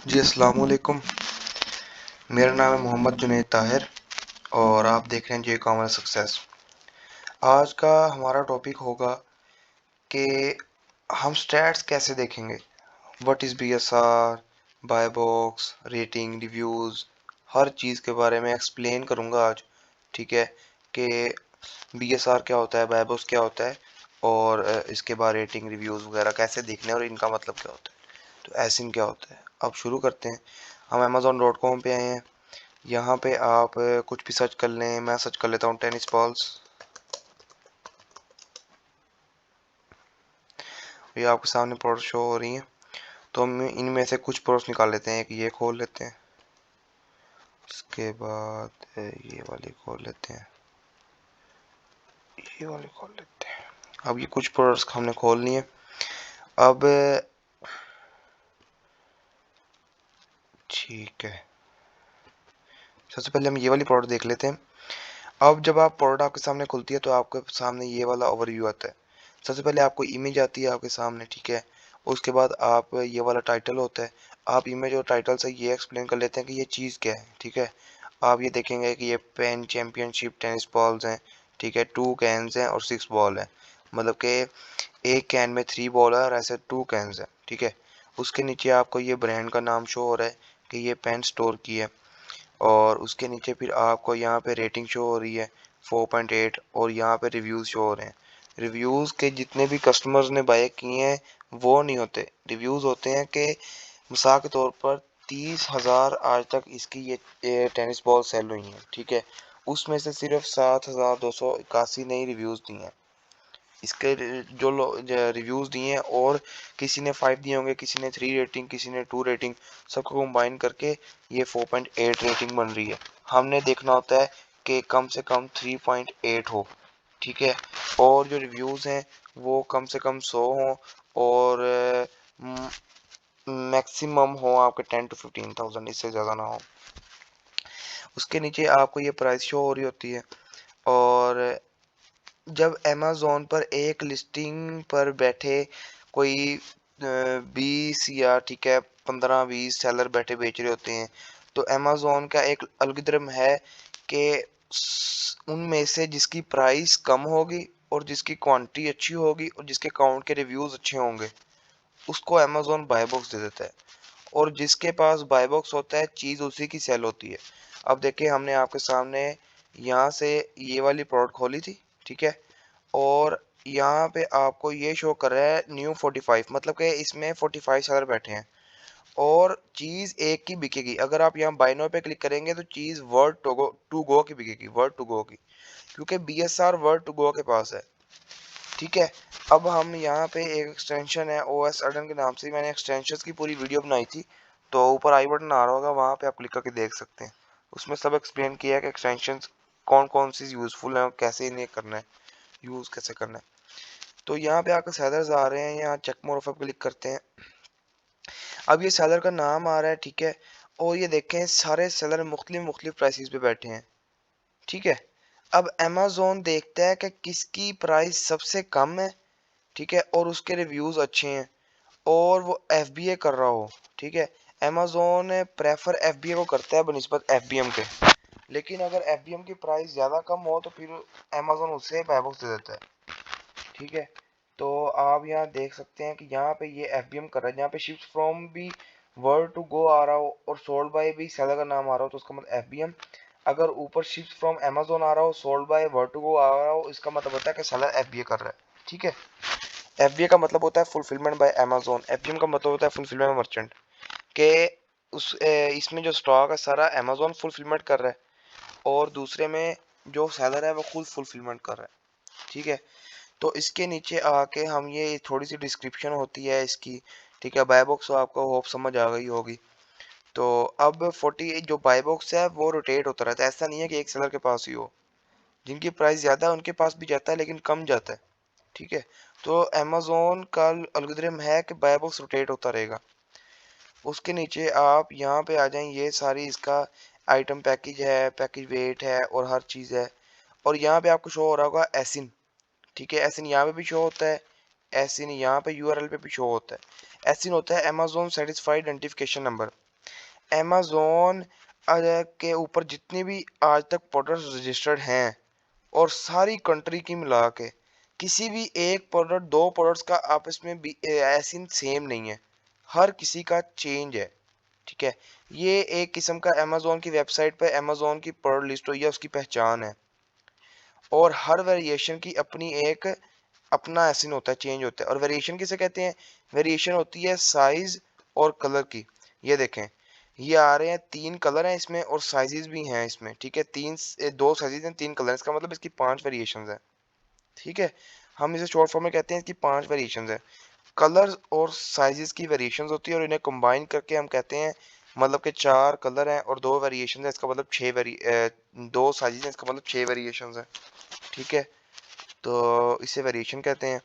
जी अस्सलाम वालेकुम। मेरा नाम है मोहम्मद जुनैद ताहिर और आप देख रहे हैं जी कॉमर्स सक्सेस। आज का हमारा टॉपिक होगा कि हम स्टैट्स कैसे देखेंगे। What is BSR, buy box, rating, reviews, हर चीज़ के बारे में एक्सप्लेन करूँगा आज। ठीक है कि बीएसआर क्या होता है, बाय बॉक्स क्या होता है और इसके बाद रेटिंग, रिव्यूज़ वगैरह कैसे देखने हैं और इनका मतलब क्या होता है। तो एसिन क्या होता है, अब शुरू करते हैं। हम amazon.com पे आए हैं। यहाँ पे आप कुछ भी सर्च कर लें। मैं सर्च कर लेता हूँ टेनिस बॉल्स। ये आपके सामने प्रोडक्ट शो हो रही हैं। तो हम इनमें से कुछ प्रोडक्ट्स निकाल लेते हैं। एक ये खोल लेते हैं, उसके बाद ये वाली खोल लेते हैं, ये वाली खोल लेते हैं। अब ये कुछ प्रोडक्ट्स हमने खोल लिए। अब ठीक है, सबसे पहले हम ये वाली प्रोडक्ट देख लेते हैं। अब जब आप प्रोडक्ट आपके सामने खुलती है तो आपके सामने ये वाला ओवरव्यू आता है। सबसे पहले आपको इमेज आती है आपके सामने, ठीक है। उसके बाद आप ये वाला टाइटल होता है। आप इमेज और टाइटल से ये एक्सप्लेन कर लेते हैं कि ये चीज़ क्या है, ठीक है। आप ये देखेंगे कि ये पेन चैंपियनशिप टेनिस बॉल्स हैं, ठीक है। 2 कैन्स हैं और 6 बॉल हैं, मतलब कि एक कैन में 3 बॉल है और ऐसे 2 कैन्स हैं, ठीक है। उसके नीचे आपको ये ब्रांड का नाम शो हो रहा है कि ये पेन स्टोर की है। और उसके नीचे फिर आपको यहाँ पे रेटिंग शो हो रही है 4.8 और यहाँ पे रिव्यूज़ शो हो रहे हैं। रिव्यूज़ के जितने भी कस्टमर्स ने बाय किए हैं वो नहीं होते। रिव्यूज़ होते हैं कि मिसाल के तौर पर 30,000 आज तक इसकी ये टेनिस बॉल सेल हुई हैं, ठीक है। उसमें से सिर्फ 7,281 नई रिव्यूज़ दी हैं। इसके जो रिव्यूज़ दिए हैं और किसी ने 5 दिए होंगे, किसी ने 3 रेटिंग, किसी ने 2 रेटिंग, सबको कंबाइन करके ये 4.8 रेटिंग बन रही है। हमने देखना होता है कि कम से कम 3.8 हो, ठीक है। और जो रिव्यूज़ हैं वो कम से कम 100 हों और मैक्सिमम हो आपके 10 to 15,000, इससे ज़्यादा ना हो। उसके नीचे आपको ये प्राइस शो हो रही होती है। और जब अमेज़न पर एक लिस्टिंग पर बैठे कोई 20 या ठीक है 15-20 सेलर बैठे बेच रहे होते हैं, तो अमेज़न का एक एल्गोरिथम है कि उनमें से जिसकी प्राइस कम होगी और जिसकी क्वांटिटी अच्छी होगी और जिसके अकाउंट के रिव्यूज़ अच्छे होंगे, उसको अमेज़न बाय बॉक्स दे देता है। और जिसके पास बाय बॉक्स होता है चीज़ उसी की सेल होती है। अब देखिए हमने आपके सामने यहाँ से ये वाली प्रोडक्ट खोली थी, ठीक है। और यहाँ पे आपको ये शो कर रहा है न्यू 45, मतलब कि इसमें 45 सेलर बैठे हैं और चीज़ एक की बिकेगी। अगर आप यहाँ बाय नाउ पे क्लिक करेंगे तो चीज़ वर्ड टू गो की बिकेगी, वर्ड टू गो की, क्योंकि बीएसआर वर्ड टू गो के पास है, ठीक है। अब हम यहाँ पे एक एक्सटेंशन है ओएस अडन के नाम से, मैंने एक्सटेंशंस की पूरी वीडियो बनाई थी, तो ऊपर आई बटन आ रहा होगा, वहाँ पे आप क्लिक करके देख सकते हैं। उसमें सब एक्सप्लेन किया है कि एक्सटेंशंस कौन कौन सी यूज़फुल हैं और कैसे इन्हें करना है, यूज़ कैसे करना है। तो यहाँ पे आकर सेलर्स आ रहे हैं, यहाँ चेक मोर ऑफर क्लिक करते हैं। अब ये सेलर का नाम आ रहा है, ठीक है। और ये देखें सारे सेलर मुख्तलिफ प्राइसेस पे बैठे हैं, ठीक है। अब अमेज़न देखता है कि किसकी प्राइस सबसे कम है, ठीक है, और उसके रिव्यूज़ अच्छे हैं और वो एफबीए कर रहा हो, ठीक है। अमेज़न प्रेफर एफबीए को करता है बनिस्बत एफबीएम के। लेकिन अगर एफबीएम की प्राइस ज़्यादा कम हो तो फिर अमेज़न उससे बाय बॉक्स दे देता है, ठीक है। तो आप यहाँ देख सकते हैं कि यहाँ पे ये एफबीएम कर रहा है। यहाँ पे शिप्स फ्रॉम भी वर्ड टू गो आ रहा हो और सोल्ड बाय भी सेलर का नाम आ रहा हो तो उसका मतलब एफबीएम। अगर ऊपर शिप्स फ्रॉम अमेज़न आ रहा हो, sold by word to go आ रहा हो, इसका मतलब होता है कि सेलर एफबीए कर रहा है, ठीक है। एफबीए का मतलब होता है फुलफिलमेंट बाय अमेज़न, एफबीएम का मतलब होता है फुलफिलमेंट बाय मर्चेंट, के इसमें जो स्टॉक है सारा अमेज़न फुलफिलमेंट कर रहा है और दूसरे में जो सेलर है वो खुद फुलफिलमेंट कर रहा है, ठीक है। तो इसके नीचे आके हम ये थोड़ी सी डिस्क्रिप्शन होती है इसकी, ठीक है। बाय बॉक्स आपको होप समझ आ गई होगी। तो अब 48 जो बाय बॉक्स है वो रोटेट होता रहता है, ऐसा नहीं है कि एक सेलर के पास ही हो। जिनकी प्राइस ज़्यादा है उनके पास भी जाता है लेकिन कम जाता है, ठीक है। तो अमेज़न का एल्गोरिथम है कि बाय बॉक्स रोटेट होता रहेगा। उसके नीचे आप यहाँ पे आ जाएं, ये सारी इसका आइटम पैकेज है, पैकेज वेट है और हर चीज़ है। और यहाँ पे आपको शो हो रहा होगा एसिन, ठीक है। एसिन यहाँ पे भी शो होता है, एसिन यहाँ पे यूआरएल पे भी शो होता है। एसिन होता है Amazon satisfied identification number, Amazon के ऊपर जितने भी आज तक प्रोडक्ट्स रजिस्टर्ड हैं और सारी कंट्री की मिला के किसी भी एक प्रोडक्ट दो प्रोडक्ट्स का आपस में भी ऐसी सेम नहीं है, हर किसी का चेंज है। ठीक है, ये एक किस्म का अमेज़न की वेबसाइट पे अमेज़न की प्रोडक्ट लिस्ट हुई है, उसकी पहचान है। और हर वेरिएशन की अपनी एक अपना एसिन होता है, चेंज होता है। और वेरिएशन किसे कहते हैं? वेरिएशन होती है साइज और कलर की। ये देखें, ये आ रहे हैं 3 कलर हैं इसमें और साइजेस भी हैं इसमें। ठीक है, दो साइजेस हैं, 3 कलर, इसका मतलब इसकी 5 वेरिएशंस हैं। ठीक है, हम इसे शॉर्ट फॉर्म में कहते हैं इसकी 5 वेरिएशंस हैं। कलर्स और साइजेस की वेरिएशंस होती है और इन्हें कंबाइन करके हम कहते हैं, मतलब कि 4 कलर हैं और 2 वेरिएशन है, इसका मतलब 2 साइजेस हैं, इसका मतलब 6 वेरिएशंस हैं। ठीक है, तो इसे वेरिएशन कहते हैं।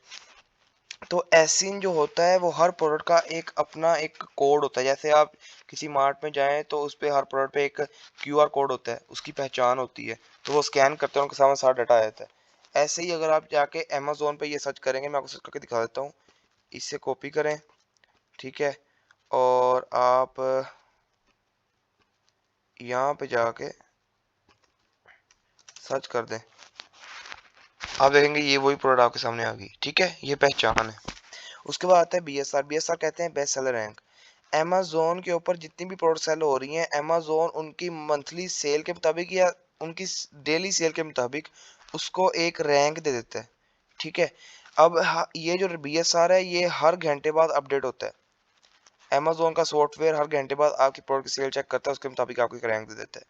तो एसिन जो होता है वो हर प्रोडक्ट का एक अपना एक कोड होता है। जैसे आप किसी मार्ट में जाएं तो उस पे हर प्रोडक्ट पे एक क्यूआर कोड होता है, उसकी पहचान होती है, तो वो स्कैन करते हैं, उनके सामने सारा डाटा आ जाता है। ऐसे ही अगर आप जाके अमेज़न पे ये सर्च करेंगे, मैं आपको सर्च करके दिखा देता हूँ, इससे कॉपी करें। ठीक है, और आप यहाँ पे जाके सर्च कर दें, आप देखेंगे ये वही प्रोडक्ट आपके सामने आ गई। ठीक है, ये पहचान है। उसके बाद आता है बीएसआर। बीएसआर कहते हैं बेस्ट सेलर रैंक। अमेज़न के ऊपर जितनी भी प्रोडक्ट सेल हो रही हैं, अमेज़न उनकी मंथली सेल के मुताबिक या उनकी डेली सेल के मुताबिक उसको एक रैंक दे देता है। ठीक है, अब ये जो बीएसआर है ये हर घंटे बाद अपडेट होता है। अमेज़न का सॉफ्टवेयर हर घंटे बाद आपकी प्रोडक्ट की सेल चेक करता है, उसके मुताबिक आपको एक रैंक दे देता है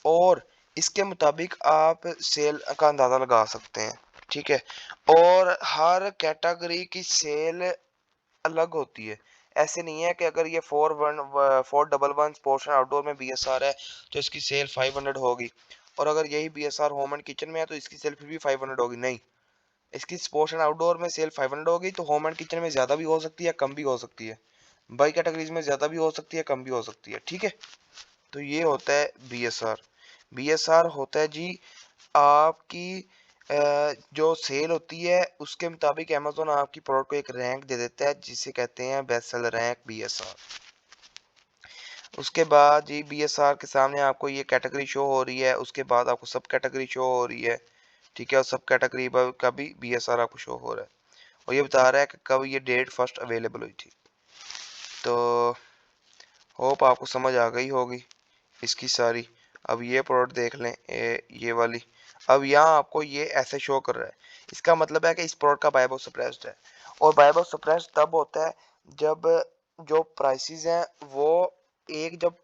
और इसके मुताबिक आप सेल का अंदाज़ा लगा सकते हैं। ठीक है, और हर कैटेगरी की सेल अलग होती है। ऐसे नहीं है कि अगर ये 411 स्पोर्ट्स एंड आउटडोर में बीएसआर है तो इसकी सेल 500 होगी, और अगर यही बीएसआर होम एंड किचन में है तो इसकी सेल फिर भी 500 होगी। नहीं, इसकी स्पोर्ट्स एंड आउटडोर में सेल 500 होगी तो होम एंड किचन में ज्यादा भी हो सकती है, कम भी हो सकती है। बाई कैटेगरीज में ज्यादा भी हो सकती है, कम भी हो सकती है। ठीक है, तो ये होता है बीएसआर। बीएसआर होता है जी आपकी जो सेल होती है उसके मुताबिक अमेज़न आपकी प्रोडक्ट को एक रैंक दे देता है, जिसे कहते हैं बेस्ट सेलर रैंक, बीएसआर। उसके बाद जी बीएसआर के सामने आपको ये कैटेगरी शो हो रही है, उसके बाद आपको सब कैटेगरी शो हो रही है। ठीक है, और सब कैटेगरी का भी बीएसआर आपको शो हो रहा है और ये बता रहा है कि कब ये डेट फर्स्ट अवेलेबल हुई थी। तो होप आपको समझ आ गई होगी इसकी सारी। अब ये प्रोडक्ट देख लें, ये वाली। अब यहाँ आपको ये ऐसे शो कर रहा है, इसका मतलब है कि इस प्रोडक्ट का बाय बॉक्स सप्रेस्ड है। और बाय बॉक्स सप्रेस्ड तब होता है जब जो प्राइसेस हैं वो जब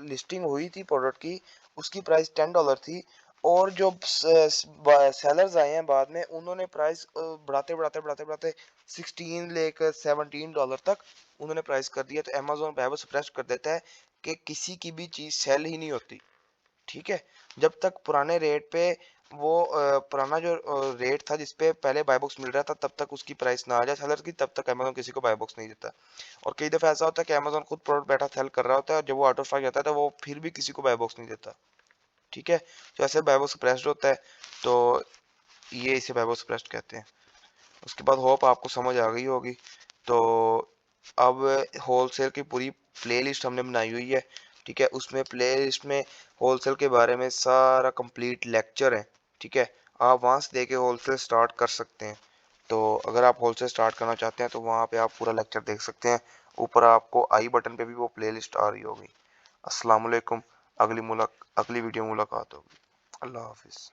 लिस्टिंग हुई थी प्रोडक्ट की, उसकी प्राइस $10 थी और जो सेलर्स आए हैं बाद में उन्होंने प्राइस बढ़ाते बढ़ाते बढ़ाते बढ़ाते 16 लेकर $17 तक उन्होंने प्राइस कर दिया। तो अमेज़न बाय बॉक्स सप्रेस्ड कर देता है कि किसी की भी चीज़ सेल ही नहीं होती। ठीक है, जब तक पुराने रेट पे वो पुराना जो रेट था जिसपे पहले बाय बॉक्स मिल रहा था तब तक उसकी प्राइस ना आ जाए सेलर की, तब तक अमेज़न किसी को बाय बॉक्स नहीं देता। और कई दफ़ा ऐसा होता है कि अमेज़न खुद प्रोडक्ट बैठा सेल कर रहा होता है और जब वो आउट ऑफ स्टॉक जाता है तो वो फिर भी किसी को बाय बॉक्स नहीं देता। ठीक है, तो ऐसे बाय बॉक्स प्रेस्ड होता है, तो ये इसे बाय बॉक्स प्रेस्ड कहते हैं। उसके बाद होप आपको समझ आ गई होगी। तो अब होलसेल की पूरी प्लेलिस्ट हमने बनाई हुई है। ठीक है, उसमें प्लेलिस्ट में होलसेल के बारे में सारा कंप्लीट लेक्चर है। ठीक है, आप वहां से देके होलसेल स्टार्ट कर सकते हैं। तो अगर आप होलसेल स्टार्ट करना चाहते हैं तो वहां पे आप पूरा लेक्चर देख सकते हैं। ऊपर आपको आई बटन पे भी वो प्लेलिस्ट आ रही होगी। अस्सलाम वालेकुम, अगली वीडियो मुलाकात होगी। अल्लाह हाफिज़।